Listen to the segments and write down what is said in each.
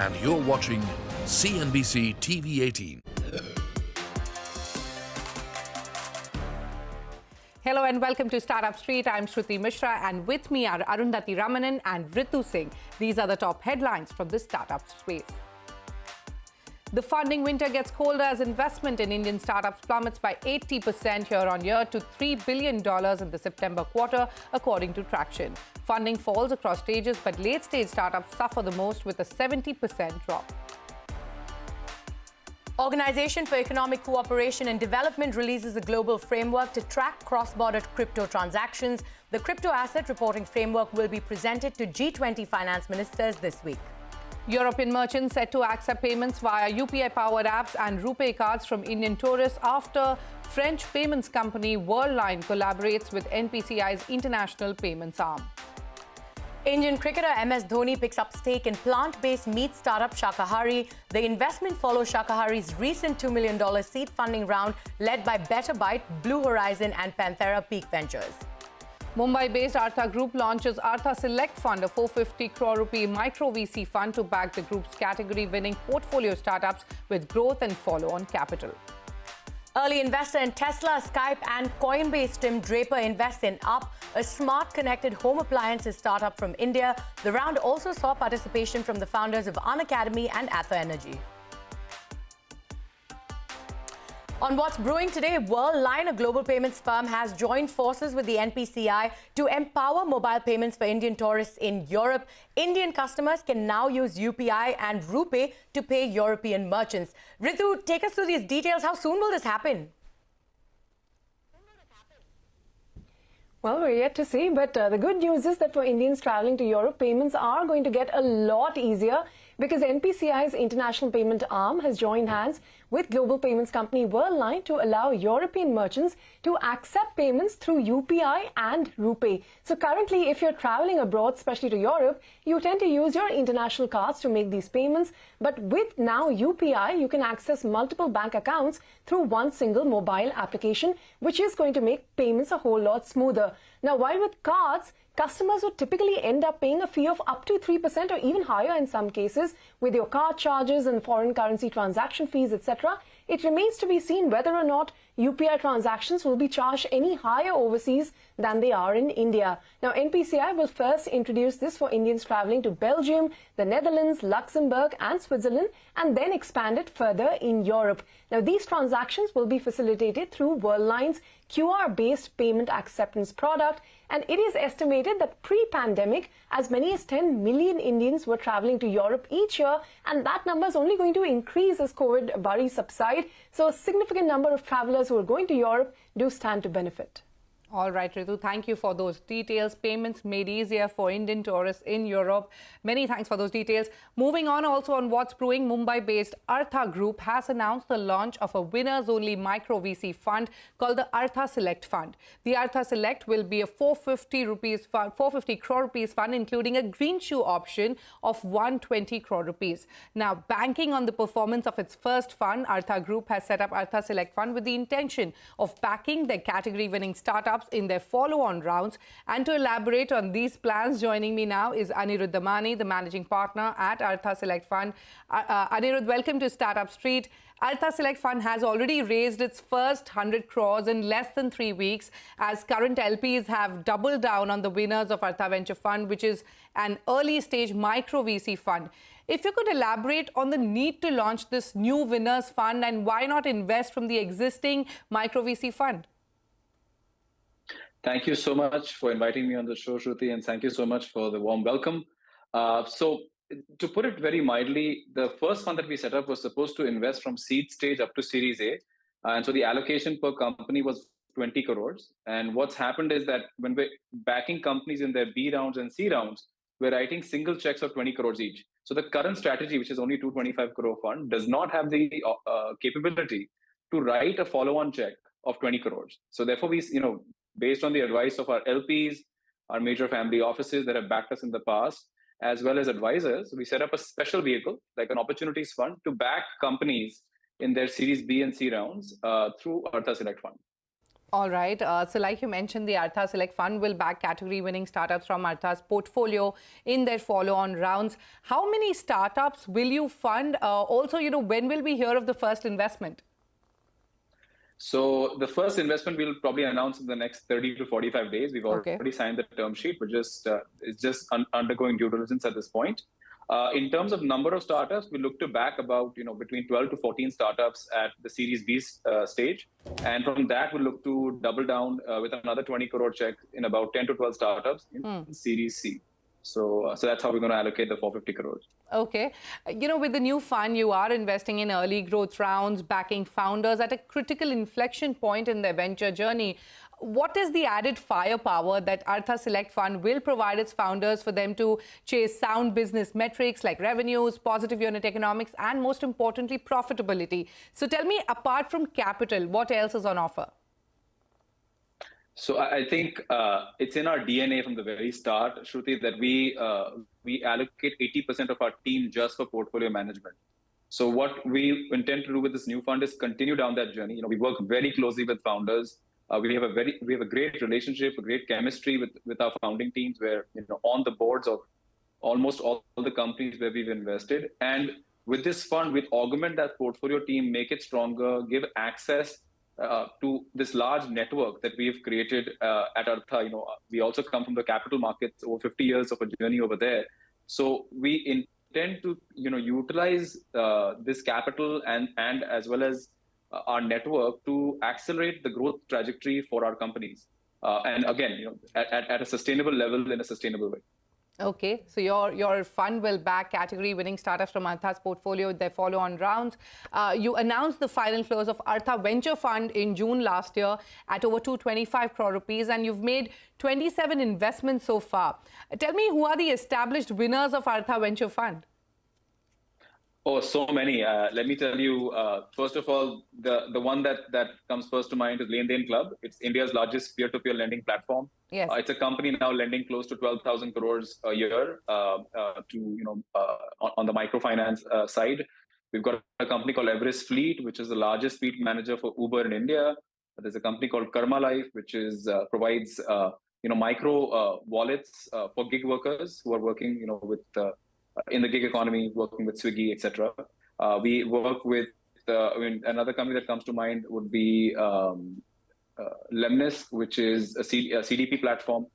And you're watching CNBC-TV18. Hello and welcome to Startup Street. I'm Shruti Mishra and with me are Artha Ramanan and Ritu Singh. These are the top headlines from the startup space. The funding winter gets colder as investment in Indian startups plummets by 80% year-on-year to $3 billion in the September quarter, according to Traction. Funding falls across stages, but late-stage startups suffer the most with a 70% drop. Organization for Economic Cooperation and Development releases a global framework to track cross-border crypto transactions. The crypto asset reporting framework will be presented to G20 finance ministers this week. European merchants set to accept payments via UPI-powered apps and RuPay cards from Indian tourists after French payments company Worldline collaborates with NPCI's international payments arm. Indian cricketer MS Dhoni picks up stake in plant-based meat startup Shaka Harry. The investment follows Shaka Harry's recent $2 million seed funding round led by Better Bite, Blue Horizon and Panthera Peak Ventures. Mumbai-based Artha Group launches Artha Select Fund, a 450 crore rupee micro VC fund to back the group's category-winning portfolio startups with growth and follow-on capital. Early investor in Tesla, Skype and Coinbase Tim Draper invests in Up, a smart connected home appliances startup from India. The round also saw participation from the founders of Unacademy and Artha Energy. On What's Brewing today, Worldline, a global payments firm, has joined forces with the NPCI to empower mobile payments for Indian tourists in Europe. Indian customers can now use UPI and RuPay to pay European merchants. Ritu, take us through these details. How soon will this happen? Well, we're yet to see, but the good news is that for Indians traveling to Europe, payments are going to get a lot easier because NPCI's international payment arm has joined hands with global payments company Worldline to allow European merchants to accept payments through UPI and RuPay. So currently, if you're traveling abroad, especially to Europe, you tend to use your international cards to make these payments. But with now UPI, you can access multiple bank accounts through one single mobile application, which is going to make payments a whole lot smoother. Now, while with cards, customers would typically end up paying a fee of up to 3% or even higher in some cases with your card charges and foreign currency transaction fees, etc. It remains to be seen whether or not UPI transactions will be charged any higher overseas than they are in India. Now, NPCI will first introduce this for Indians traveling to Belgium, the Netherlands, Luxembourg and Switzerland, and then expand it further in Europe. Now, these transactions will be facilitated through Worldline's QR-based payment acceptance product, and it is estimated that pre-pandemic, as many as 10 million Indians were traveling to Europe each year, and that number is only going to increase as COVID worries subside. So a significant number of travelers who are going to Europe do stand to benefit. All right, Ritu, thank you for those details. Payments made easier for Indian tourists in Europe. Many thanks for those details. Moving on, also on What's Brewing, Mumbai-based Artha Group has announced the launch of a winners-only micro VC fund called the Artha Select Fund. The Artha Select will be a 450 crore rupees fund, including a green shoe option of 120 crore rupees. Now, banking on the performance of its first fund, Artha Group has set up Artha Select Fund with the intention of backing their category-winning startups in their follow-on rounds. And to elaborate on these plans, joining me now is Anirudh A Damani, the managing partner at Artha Select Fund. Anirudh, welcome to Startup Street. Artha Select Fund has already raised its first 100 crores in less than 3 weeks, as current LPs have doubled down on the winners of Artha Venture Fund, which is an early-stage micro VC fund. If you could elaborate on the need to launch this new winners fund and why not invest from the existing micro VC fund? Thank you so much for inviting me on the show, Shruti, and thank you so much for the warm welcome. So to put it very mildly, the first fund that we set up was supposed to invest from seed stage up to Series A. And so the allocation per company was 20 crores. And what's happened is that when we're backing companies in their B rounds and C rounds, we're writing single checks of 20 crores each. So the current strategy, which is only 225 crore fund, does not have the capability to write a follow-on check of 20 crores. So therefore, we, based on the advice of our LPs, our major family offices that have backed us in the past, as well as advisors, we set up a special vehicle, like an opportunities fund, to back companies in their Series B and C rounds through Artha Select Fund. All right. So like you mentioned, the Artha Select Fund will back category-winning startups from Artha's portfolio in their follow-on rounds. How many startups will you fund? Also, when will we hear of the first investment? So the first investment we'll probably announce in the next 30 to 45 days. We've already signed the term sheet. It's just undergoing due diligence at this point. In terms of number of startups, we look to back about between 12 to 14 startups at the Series B stage, and from that we look to double down with another 20 crore check in about 10 to 12 startups in Series C. So that's how we're going to allocate the 450 crores. Okay. With the new fund, you are investing in early growth rounds, backing founders at a critical inflection point in their venture journey. What is the added firepower that Artha Select Fund will provide its founders for them to chase sound business metrics like revenues, positive unit economics, and most importantly, profitability? So tell me, apart from capital, what else is on offer? So I think it's in our DNA from the very start, Shruti, that we allocate 80% of our team just for portfolio management. So what we intend to do with this new fund is continue down that journey. We work very closely with founders. We have a great relationship, a great chemistry with our founding teams. Where on the boards of almost all the companies where we've invested, and with this fund, we augment that portfolio team, make it stronger, give access to this large network that we've created at Artha. We also come from the capital markets, over 50 years of a journey over there. So we intend to utilize this capital and as well as our network to accelerate the growth trajectory for our companies, and again, at a sustainable level in a sustainable way. Okay, so your fund will back category-winning startups from Artha's portfolio with their follow-on rounds. You announced the final close of Artha Venture Fund in June last year at over 225 crore rupees, and you've made 27 investments so far. Tell me, who are the established winners of Artha Venture Fund? Oh, so many. Let me tell you, first of all, the one that comes first to mind is Lane Club. It's India's largest peer-to-peer lending platform. Yes. It's a company now lending close to 12,000 crores a year on the microfinance side. We've got a company called Everest Fleet, which is the largest fleet manager for Uber in India. There's a company called Karma Life, which provides micro wallets for gig workers who are working with in the gig economy, working with Swiggy, etc. We work with another company that comes to mind would be Lemnis, which is a CDP platform,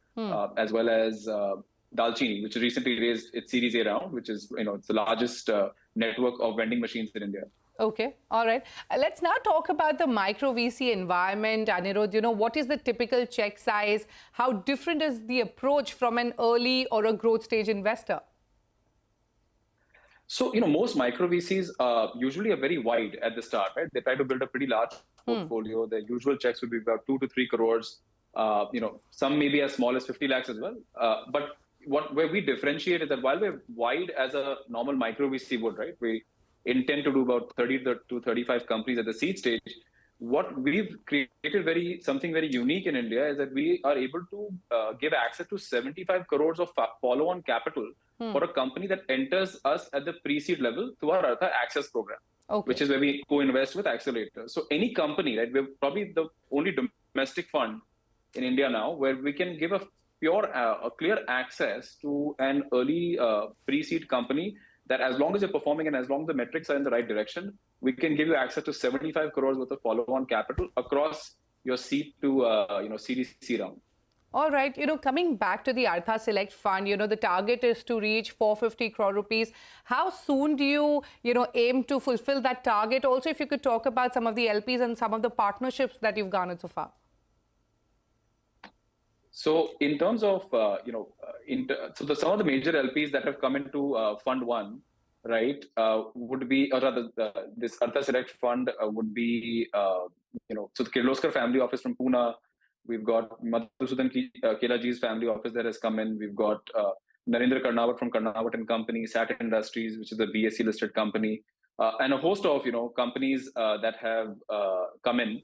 as well as Dalchini, which recently raised its Series A round, which is it's the largest network of vending machines in India. Okay, all right. Let's now talk about the micro VC environment. Anirudh, what is the typical check size? How different is the approach from an early or a growth stage investor? So, most micro VCs usually are very wide at the start, right? They try to build a pretty large portfolio. Their usual checks would be about 2 to 3 crores. Some maybe as small as 50 lakhs as well. But where we differentiate is that while we're wide as a normal micro VC would, right? We intend to do about 30 to 35 companies at the seed stage. What we've created something very unique in India is that we are able to give access to 75 crores of follow-on capital for a company that enters us at the pre-seed level through our Artha Access program, which is where we co-invest with accelerators. So any company, right, we're probably the only domestic fund in India now where we can give a clear access to an early pre-seed company that as long as you're performing and as long as the metrics are in the right direction, we can give you access to 75 crores worth of follow-on capital across your seed to Series C round. All right, coming back to the Artha Select Fund, the target is to reach 450 crore rupees. How soon do you, aim to fulfill that target? Also, if you could talk about some of the LPs and some of the partnerships that you've garnered so far. So in terms of, some of the major LPs that have come into Fund 1, right, would be, or rather, this Artha Select Fund would be, so the Kirloskar family office from Pune. We've got Madhusudan Kelaji's family office that has come in. We've got Narendra Karnawat from Karnawat & Company, SAT Industries, which is a BSE listed company, and a host of companies that have come in,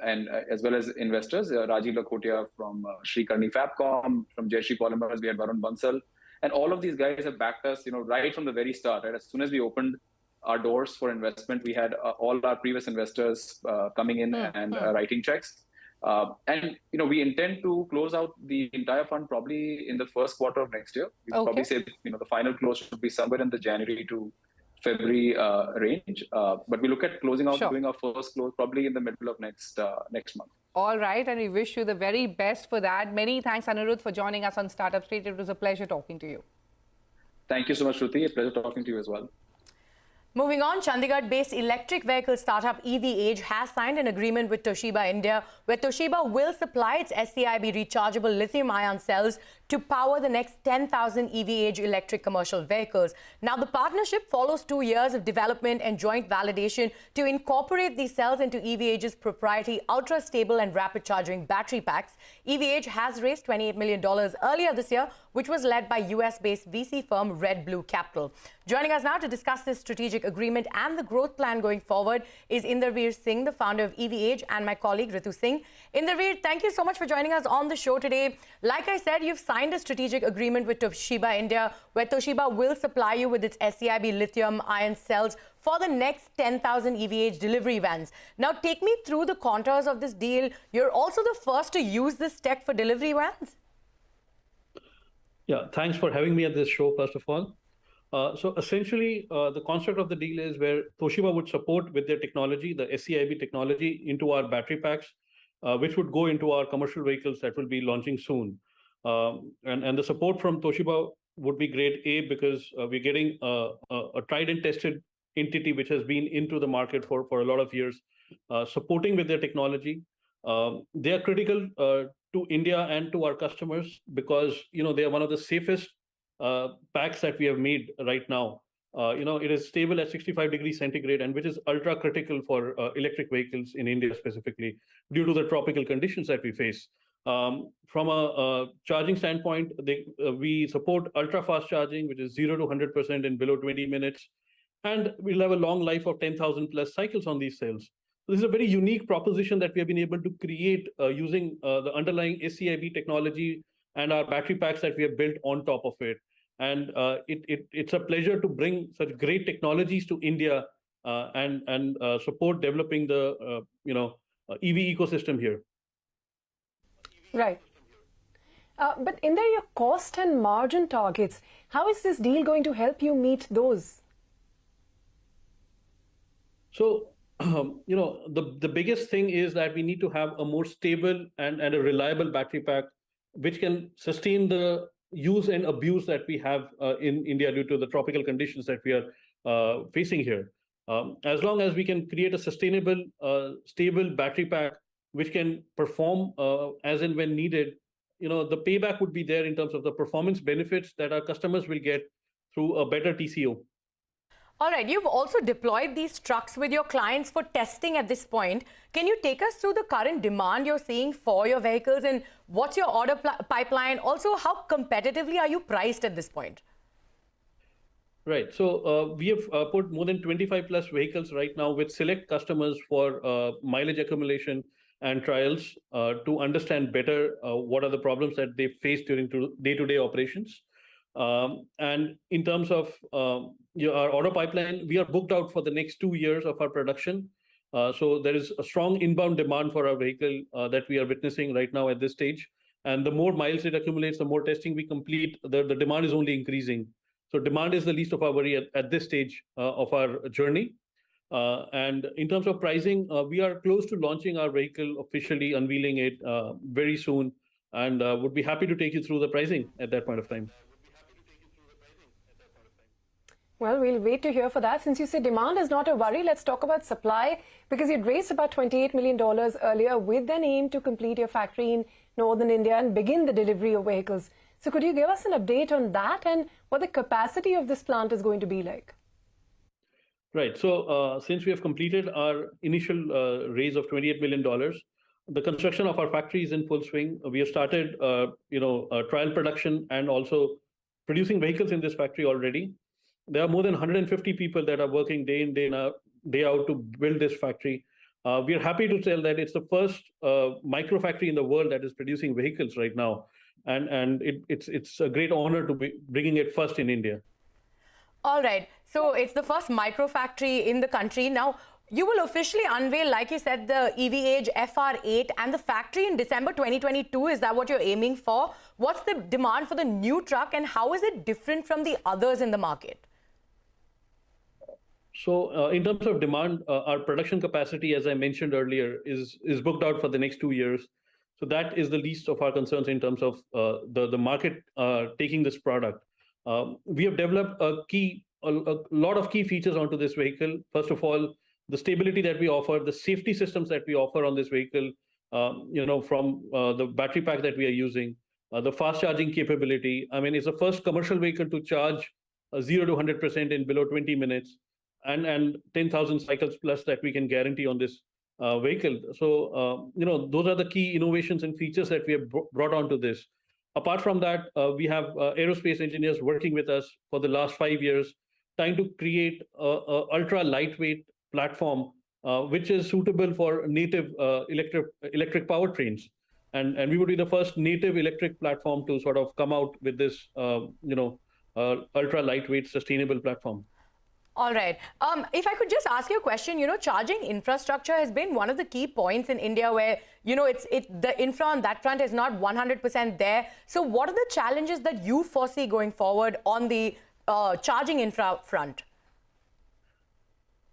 and as well as investors. Rajiv Lakhotia from Srikarni Fabcom, from Jayashree Polymers, we had Varun Bansal, and all of these guys have backed us, right from the very start. Right, as soon as we opened our doors for investment, we had all our previous investors coming in and writing checks. And we intend to close out the entire fund probably in the first quarter of next year. We probably say the final close should be somewhere in the January to February range. But we look at closing out, doing our first close probably in the middle of next month. All right, and we wish you the very best for that. Many thanks, Anirudh, for joining us on Startup Street. It was a pleasure talking to you. Thank you so much, Shruti. A pleasure talking to you as well. Moving on, Chandigarh-based electric vehicle startup EVage has signed an agreement with Toshiba India, where Toshiba will supply its SCIB rechargeable lithium-ion cells to power the next 10,000 EVage electric commercial vehicles. Now, the partnership follows 2 years of development and joint validation to incorporate these cells into EVage's proprietary ultra-stable and rapid charging battery packs. EVage has raised $28 million earlier this year, which was led by US-based VC firm Red Blue Capital. Joining us now to discuss this strategic agreement and the growth plan going forward is Inderveer Singh, the founder of EVage, and my colleague Ritu Singh. Inderveer, thank you so much for joining us on the show today. Like I said, you've signed a strategic agreement with Toshiba India, where Toshiba will supply you with its SCIB lithium-ion cells for the next 10,000 EVage delivery vans. Now, take me through the contours of this deal. You're also the first to use this tech for delivery vans. Yeah, thanks for having me at this show, first of all. So essentially, the concept of the deal is where Toshiba would support with their technology, the SCIB technology, into our battery packs, which would go into our commercial vehicles that will be launching soon. And the support from Toshiba would be great, because we're getting a tried and tested entity which has been into the market for a lot of years, supporting with their technology. They are critical to India and to our customers because they are one of the safest packs that we have made right now. It is stable at 65 degrees centigrade, and which is ultra critical for electric vehicles in India specifically due to the tropical conditions that we face. From a charging standpoint, we support ultra fast charging, which is 0 to 100% in below 20 minutes, and we'll have a long life of 10,000 plus cycles on these cells. This is a very unique proposition that we have been able to create using the underlying SCIB technology and our battery packs that we have built on top of it. And it's a pleasure to bring such great technologies to India and support developing the EV ecosystem here. Right. But in there, your cost and margin targets, how is this deal going to help you meet those? So, the biggest thing is that we need to have a more stable and a reliable battery pack, which can sustain the use and abuse that we have in India due to the tropical conditions that we are facing here. As long as we can create a sustainable, stable battery pack, which can perform as and when needed, the payback would be there in terms of the performance benefits that our customers will get through a better TCO. All right, you've also deployed these trucks with your clients for testing at this point. Can you take us through the current demand you're seeing for your vehicles, and what's your order pipeline? Also, how competitively are you priced at this point? Right. So we have put more than 25 plus vehicles right now with select customers for mileage accumulation and trials to understand better what are the problems that they face during day-to-day operations. And in terms of our order pipeline, we are booked out for the next 2 years of our production. So there is a strong inbound demand for our vehicle that we are witnessing right now at this stage. And the more miles it accumulates, the more testing we complete, the demand is only increasing. So demand is the least of our worry at this stage of our journey. And in terms of pricing, we are close to launching our vehicle, officially unveiling it very soon, and would be happy to take you through the pricing at that point of time. Well, we'll wait to hear for that. Since you say demand is not a worry, let's talk about supply, because you'd raised about $28 million earlier with an aim to complete your factory in northern India and begin the delivery of vehicles. So could you give us an update on that and what the capacity of this plant is going to be like? Right. So since we have completed our initial raise of $28 million, the construction of our factory is in full swing. We have started, trial production and also producing vehicles in this factory already. There are more than 150 people that are working day in, day out to build this factory. We are happy to tell that it's the first micro factory in the world that is producing vehicles right now. And it's a great honor to be bringing it first in India. All right. So it's the first micro factory in the country. Now, You will officially unveil, like you said, the EVage FR8 and the factory in December 2022. Is that what you're aiming for? What's the demand for the new truck and how is it different from the others in the market? So in terms of demand, our production capacity, as I mentioned earlier, is booked out for the next 2 years. So that is the least of our concerns in terms of the market taking this product. We have developed a lot of key features onto this vehicle. First of all, the stability that we offer, the safety systems that we offer on this vehicle, from the battery pack that we are using, the fast charging capability. I mean, it's the first commercial vehicle to charge 0 to 100% in below 20 minutes. And 10,000 cycles plus that we can guarantee on this vehicle. So, those are the key innovations and features that we have brought onto this. Apart from that, we have aerospace engineers working with us for the last 5 years, trying to create a ultra lightweight platform, which is suitable for native electric powertrains. And we would be the first native electric platform to sort of come out with this, ultra lightweight, sustainable platform. All right. If I could just ask you a question, charging infrastructure has been one of the key points in India where, the infra on that front is not 100% there. So what are the challenges that you foresee going forward on the charging infra front?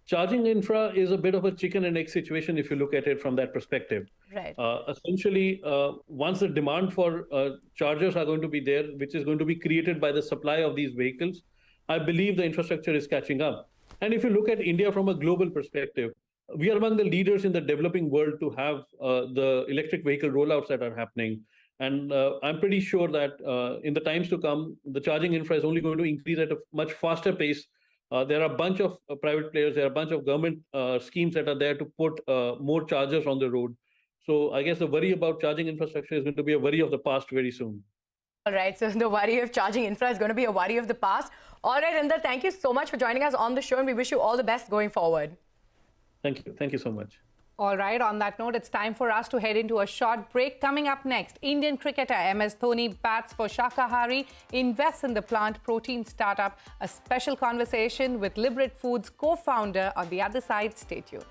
Charging infra is a bit of a chicken and egg situation if you look at it from that perspective. Right. Essentially, once the demand for chargers are going to be there, which is going to be created by the supply of these vehicles, I believe the infrastructure is catching up. And if you look at India from a global perspective, we are among the leaders in the developing world to have the electric vehicle rollouts that are happening. And I'm pretty sure that in the times to come, the charging infra is only going to increase at a much faster pace. There are a bunch of private players, there are a bunch of government schemes that are there to put more chargers on the road. So I guess the worry about charging infrastructure is going to be a worry of the past very soon. All right, so the worry of charging infra is going to be a worry of the past. All right, Inder, thank you so much for joining us on the show, and we wish you all the best going forward. Thank you. Thank you so much. All right, on that note, it's time for us to head into a short break. Coming up next, Indian cricketer MS Dhoni bats for Shaka Harry, invests in the plant protein startup, a special conversation with Liberate Foods co-founder. On the other side, stay tuned.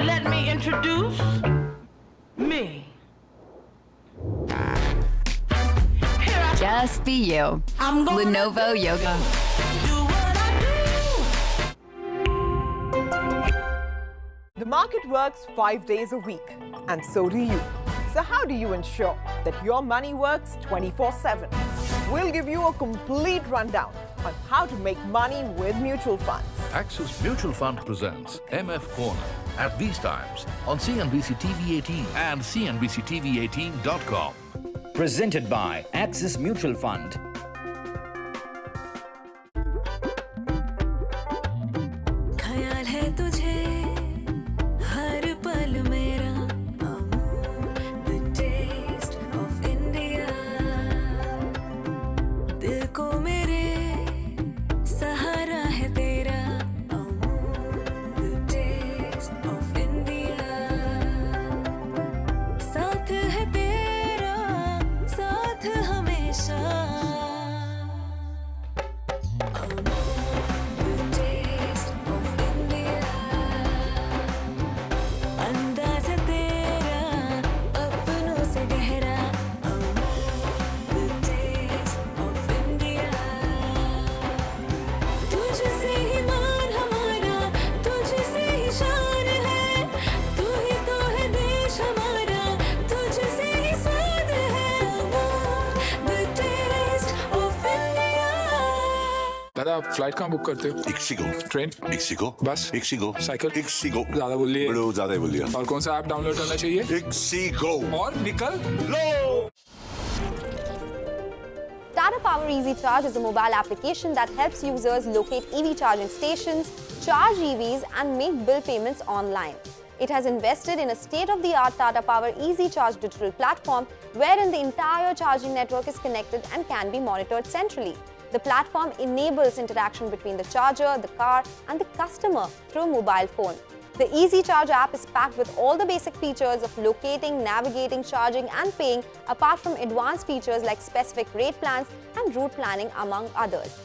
Let me introduce me. Just be you. Lenovo Yoga. Do what I do. The market works 5 days a week, and so do you. So how do you ensure that your money works 24/7? We'll give you a complete rundown on how to make money with mutual funds. Axis Mutual Fund presents MF Corner at these times on CNBC-TV18 and CNBC-TV18.com. Presented by Axis Mutual Fund. ख्याल है तुझे हर पल मेरा the taste of India दिल को मेरे सहारा है तेरा the taste of India साथ है तेरा साथ हमेशा the taste of India अंदाज़ है तेरा अपनों से गहरा the taste of India तुझसे ही मान हमारा तुझसे ही शान है तू ही तो है देश हमारा तुझसे ही स्वाद है the taste of India दादा आप फ्लाइट कहाँ बुक करते हो? इक्सिगो ट्रेन, इक्सिगो बस, इक्सिगो साइकिल, इक्सिगो ज्यादा बोलिए बड़ो ज्यादा ही बोलिए और कौन सा ऐप डाउनलोड करना चाहिए? इक्सिगो और निकल लो Tata Power Easy Charge is a mobile application that helps users locate EV charging stations, charge EVs and make bill payments online. It has invested in a state-of-the-art Tata Power Easy Charge digital platform wherein the entire charging network is connected and can be monitored centrally. The platform enables interaction between the charger, the car and the customer through a mobile phone. The EasyCharge app is packed with all the basic features of locating, navigating, charging and paying, apart from advanced features like specific rate plans and route planning, among others.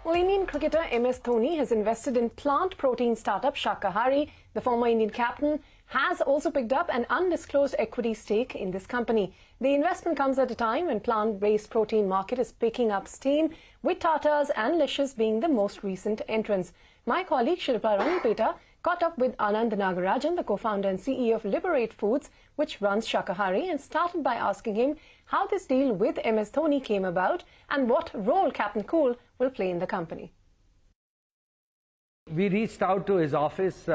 Well, Indian cricketer MS Dhoni has invested in plant protein startup Shaka Harry. The former Indian captain has also picked up an undisclosed equity stake in this company. The investment comes at a time when plant-based protein market is picking up steam, with Tata's and Licious being the most recent entrants. My colleague Shilpa Ranipeta caught up with Anand Nagarajan, the co-founder and CEO of Liberate Foods, which runs Shaka Harry, and started by asking him how this deal with MS Dhoni came about and what role Captain Cool will play in the company. We reached out to his office, we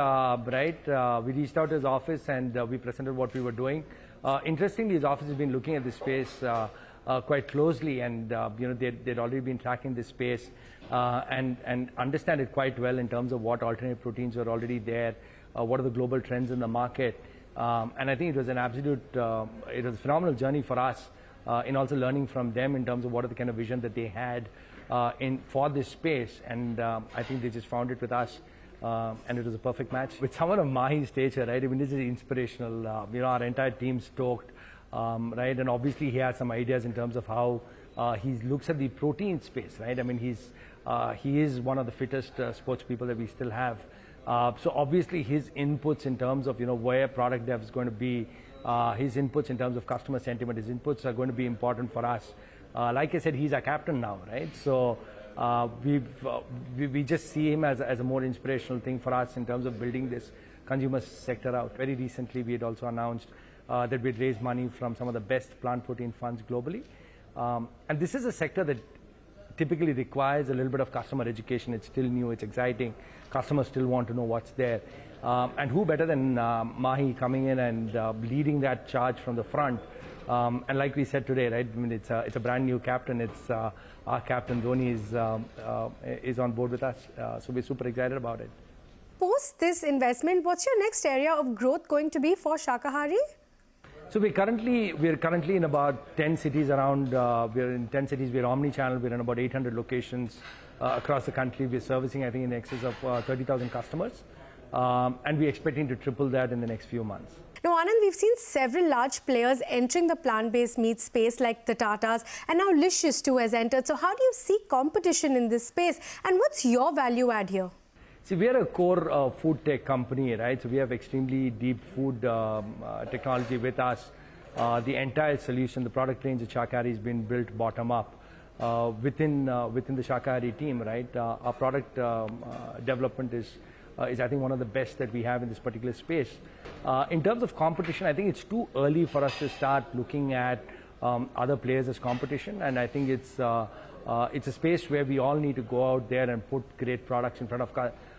reached out to his office and we presented what we were doing. Interestingly, his office has been looking at this space quite closely, and they'd already been tracking this space and understand it quite well in terms of what alternate proteins were already there, what are the global trends in the market. And I think it was an absolute, it was a phenomenal journey for us in also learning from them in terms of what are the kind of vision that they had for this space, and I think they just found it with us, and it was a perfect match. With someone of Mahi's stature, right, I mean, this is inspirational. Our entire team stoked, right, and obviously he has some ideas in terms of how he looks at the protein space, right. I mean, he is one of the fittest sports people that we still have. So obviously his inputs in terms of where product dev is going to be, his inputs in terms of customer sentiment, his inputs are going to be important for us. Like I said, he's our captain now, right? So we just see him as a more inspirational thing for us in terms of building this consumer sector out. Very recently, we had also announced that we'd raised money from some of the best plant protein funds globally. And this is a sector that typically requires a little bit of customer education. It's still new, it's exciting. Customers still want to know what's there. And who better than Mahi coming in and leading that charge from the front. And like we said today, right? I mean, it's a brand new captain. It's our captain Dhoni is on board with us, so we're super excited about it. Post this investment, what's your next area of growth going to be for Shaka Harry? So we're currently in about 10 cities around. We're in 10 cities. We're omni-channel. We're in about 800 locations across the country. We're servicing, I think, in excess of 30,000 customers, and we're expecting to triple that in the next few months. Now, Anand, we've seen several large players entering the plant-based meat space like the Tatas, and now Licious too has entered. So how do you see competition in this space, and what's your value add here? See, we are a core food tech company, right? So we have extremely deep food technology with us. The entire solution, the product range of Shaka Harry has been built bottom up within the Shaka Harry team, right? Our product development is I think one of the best that we have in this particular space. In terms of competition, I think it's too early for us to start looking at other players as competition, and I think it's a space where we all need to go out there and put great products in front of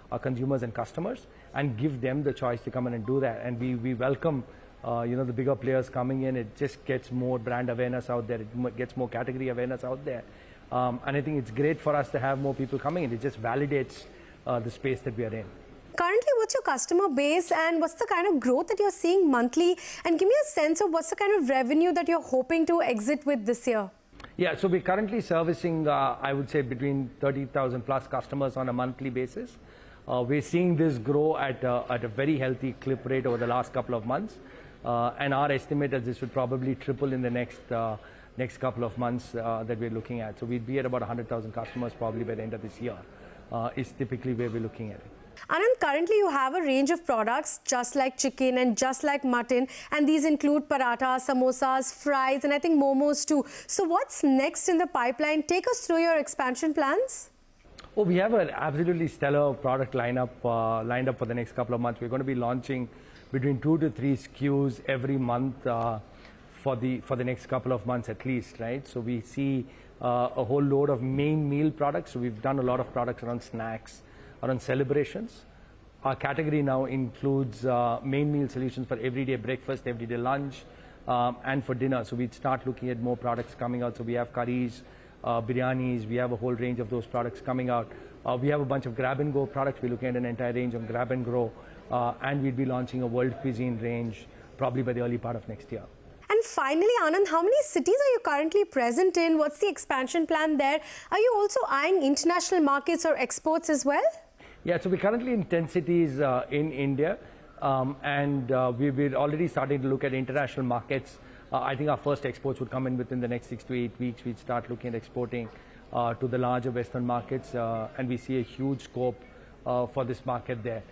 our consumers and customers and give them the choice to come in and do that. And we welcome the bigger players coming in. It just gets more brand awareness out there. It gets more category awareness out there. And I think it's great for us to have more people coming in. It just validates the space that we are in. Currently, what's your customer base and what's the kind of growth that you're seeing monthly? And give me a sense of what's the kind of revenue that you're hoping to exit with this year? Yeah, so we're currently servicing, I would say, between 30,000 plus customers on a monthly basis. We're seeing this grow at a very healthy clip rate over the last couple of months. And our estimate is this would probably triple in the next couple of months that we're looking at. So we'd be at about 100,000 customers probably by the end of this year, is typically where we're looking at it. Anand, currently you have a range of products just like chicken and just like mutton, and these include parathas, samosas, fries, and I think momos too. So what's next in the pipeline? Take us through your expansion plans. Oh, we have an absolutely stellar product lineup lined up for the next couple of months. We're going to be launching between 2 to 3 SKUs every month for the next couple of months at least, right? So we see a whole load of main meal products. So we've done a lot of products around snacks, around celebrations. Our category now includes main meal solutions for everyday breakfast, everyday lunch, and for dinner. So we'd start looking at more products coming out. So we have curries, biryanis, we have a whole range of those products coming out. We have a bunch of grab-and-go products. We're looking at an entire range of grab-and-go, and we'd be launching a world cuisine range probably by the early part of next year. And finally, Anand, how many cities are you currently present in? What's the expansion plan there? Are you also eyeing international markets or exports as well? Yeah, so we're currently in 10 cities in India, and we're already starting to look at international markets. I think our first exports would come in within the next 6 to 8 weeks. We'd start looking at exporting to the larger Western markets, and we see a huge scope for this market there.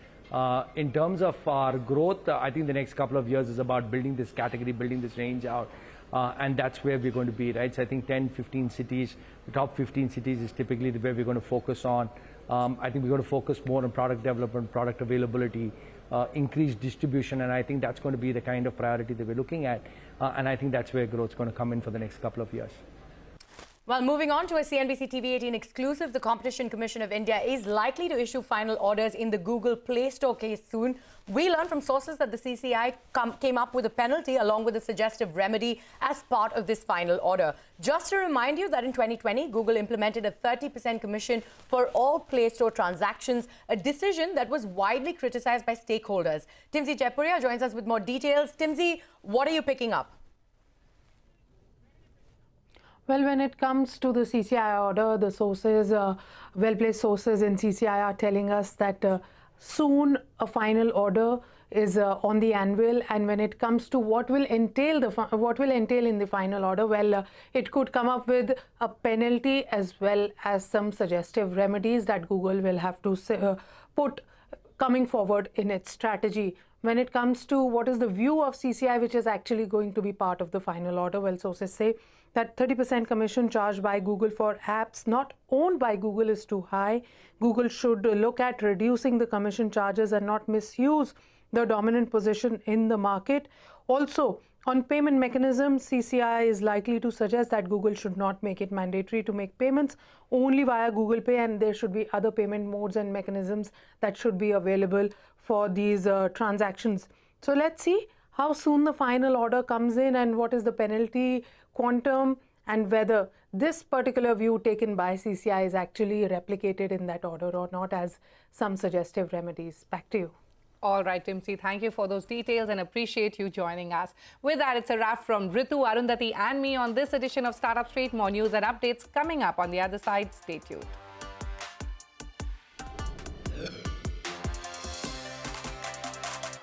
In terms of our growth, I think the next couple of years is about building this category, building this range out, and that's where we're going to be, right? So I think 10, 15 cities, the top 15 cities is typically where we're going to focus on. I think we're going to focus more on product development, product availability, increased distribution, and I think that's going to be the kind of priority that we're looking at, and I think that's where growth is going to come in for the next couple of years. Well, moving on to a CNBC-TV18 exclusive, the Competition Commission of India is likely to issue final orders in the Google Play Store case soon. We learned from sources that the CCI came up with a penalty along with a suggestive remedy as part of this final order. Just to remind you that in 2020, Google implemented a 30% commission for all Play Store transactions, a decision that was widely criticized by stakeholders. Timsy Jaipuria joins us with more details. Timsy, what are you picking up? Well, when it comes to the CCI order, the sources, well-placed sources in CCI are telling us that soon a final order is on the anvil, and when it comes to what will entail in the final order, well, it could come up with a penalty as well as some suggestive remedies that Google will have to put coming forward in its strategy. When it comes to what is the view of CCI, which is actually going to be part of the final order, well, sources say that 30% commission charged by Google for apps not owned by Google is too high. Google should look at reducing the commission charges and not misuse the dominant position in the market. Also, on payment mechanisms, CCI is likely to suggest that Google should not make it mandatory to make payments only via Google Pay, and there should be other payment modes and mechanisms that should be available for these transactions. So let's see how soon the final order comes in and what is the penalty quantum and whether this particular view taken by CCI is actually replicated in that order or not as some suggestive remedies. Back to you. All right, Timsy, thank you for those details and appreciate you joining us. With that, it's a wrap from Ritu, Arundhati and me on this edition of Startup Street. More news and updates coming up on the other side. Stay tuned.